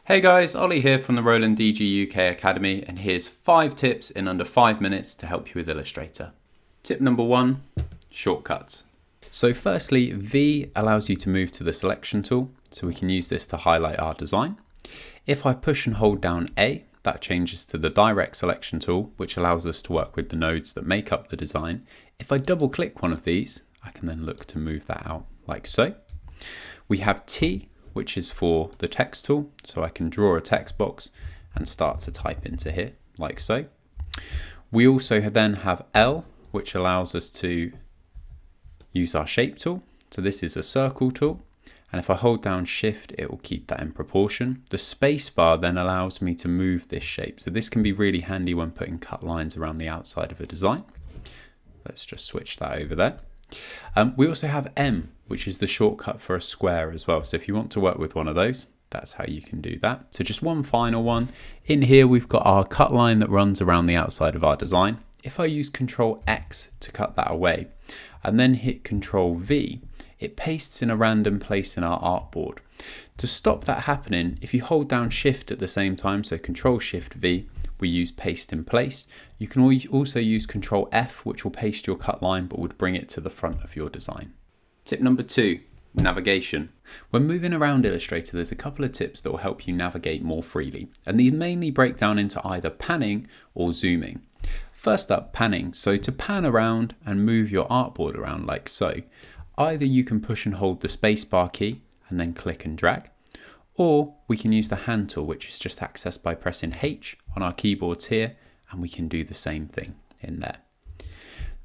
Hey guys, Ollie here from the Roland UK Academy, and here's 5 tips in under 5 minutes to help you with Illustrator. Tip number 1, shortcuts. So firstly, V allows you to move to the selection tool, so we can use this to highlight our design. If I push and hold down A, that changes to the direct selection tool, which allows us to work with the nodes that make up the design. If I double click one of these, I can then look to move that out like so. We have T, which is for the text tool, so I can draw a text box and start to type into here, like so. We also then have L, which allows us to use our shape tool. So this is a circle tool, and if I hold down Shift, it will keep that in proportion. The space bar then allows me to move this shape, so this can be really handy when putting cut lines around the outside of a design. Let's just switch that over there. We also have M, which is the shortcut for a square as well. So if you want to work with one of those, that's how you can do that. So just one final one. In here, we've got our cut line that runs around the outside of our design. If I use Control X to cut that away and then hit Control V, it pastes in a random place in our artboard. To stop that happening, if you hold down Shift at the same time, so Control Shift V, we use paste in place. You can also use Control F, which will paste your cut line but would bring it to the front of your design. Tip number 2, navigation. When moving around Illustrator, there's a couple of tips that will help you navigate more freely, and these mainly break down into either panning or zooming. First up, panning. So to pan around and move your artboard around like so, either you can push and hold the spacebar key and then click and drag, or we can use the hand tool, which is just accessed by pressing H on our keyboards here, and we can do the same thing in there.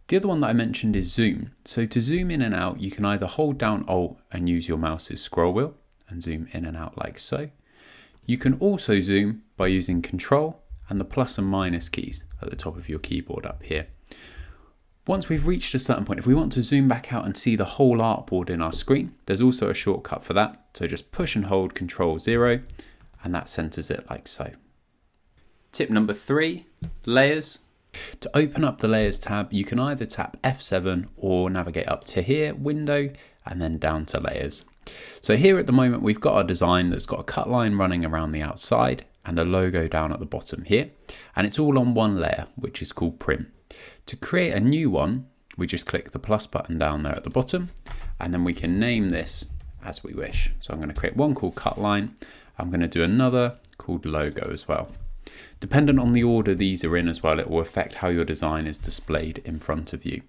The other one that I mentioned is zoom. So to zoom in and out, you can either hold down Alt and use your mouse's scroll wheel and zoom in and out like so. You can also zoom by using Control and the plus and minus keys at the top of your keyboard up here. Once we've reached a certain point, if we want to zoom back out and see the whole artboard in our screen, there's also a shortcut for that. So just push and hold Control 0 and that centers it like so. Tip number 3, layers. To open up the layers tab, you can either tap F7 or navigate up to here, window, and then down to layers. So here at the moment, we've got our design that's got a cut line running around the outside and a logo down at the bottom here. And it's all on one layer, which is called print. To create a new one, we just click the plus button down there at the bottom, and then we can name this as we wish. So I'm going to create one called cut line. I'm going to do another called logo as well. Dependent on the order these are in as well, it will affect how your design is displayed in front of you.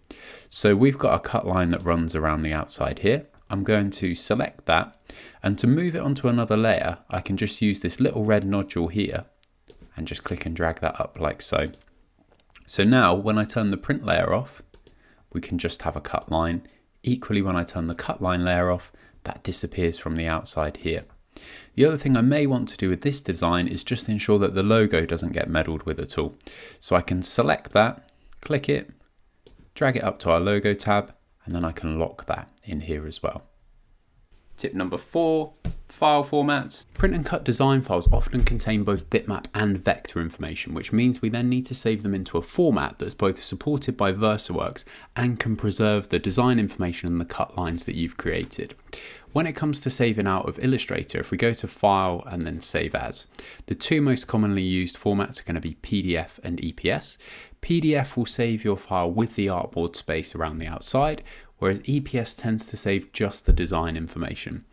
So we've got a cut line that runs around the outside here. I'm going to select that, and to move it onto another layer, I can just use this little red nodule here and just click and drag that up like so. So now when I turn the print layer off, we can just have a cut line. Equally, when I turn the cut line layer off, that disappears from the outside here. The other thing I may want to do with this design is just ensure that the logo doesn't get meddled with at all. So I can select that, click it, drag it up to our logo tab, and then I can lock that in here as well. Tip number 4, file formats. Print and cut design files often contain both bitmap and vector information, which means we then need to save them into a format that's both supported by VersaWorks and can preserve the design information and the cut lines that you've created. When it comes to saving out of Illustrator, if we go to File and then Save As, the two most commonly used formats are going to be PDF and EPS. PDF will save your file with the artboard space around the outside, whereas EPS tends to save just the design information.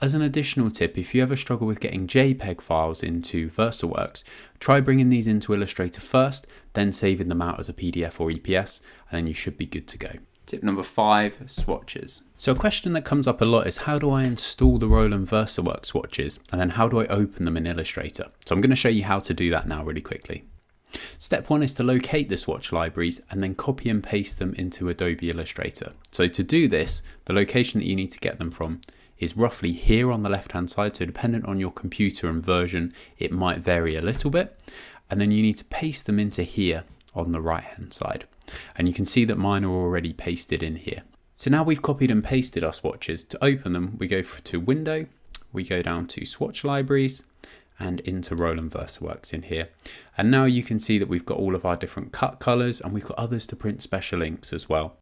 As an additional tip, if you ever struggle with getting JPEG files into VersaWorks, try bringing these into Illustrator first, then saving them out as a PDF or EPS, and then you should be good to go. Tip number 5, swatches. So a question that comes up a lot is, how do I install the Roland VersaWorks swatches, and then how do I open them in Illustrator? So I'm going to show you how to do that now really quickly. Step 1 is to locate the swatch libraries and then copy and paste them into Adobe Illustrator. So to do this, the location that you need to get them from is roughly here on the left hand side. So dependent on your computer and version, it might vary a little bit. And then you need to paste them into here on the right hand side. And you can see that mine are already pasted in here. So now we've copied and pasted our swatches. To open them, we go to Window, we go down to Swatch Libraries, and into Roland VersaWorks in here. And now you can see that we've got all of our different cut colors, and we've got others to print special inks as well.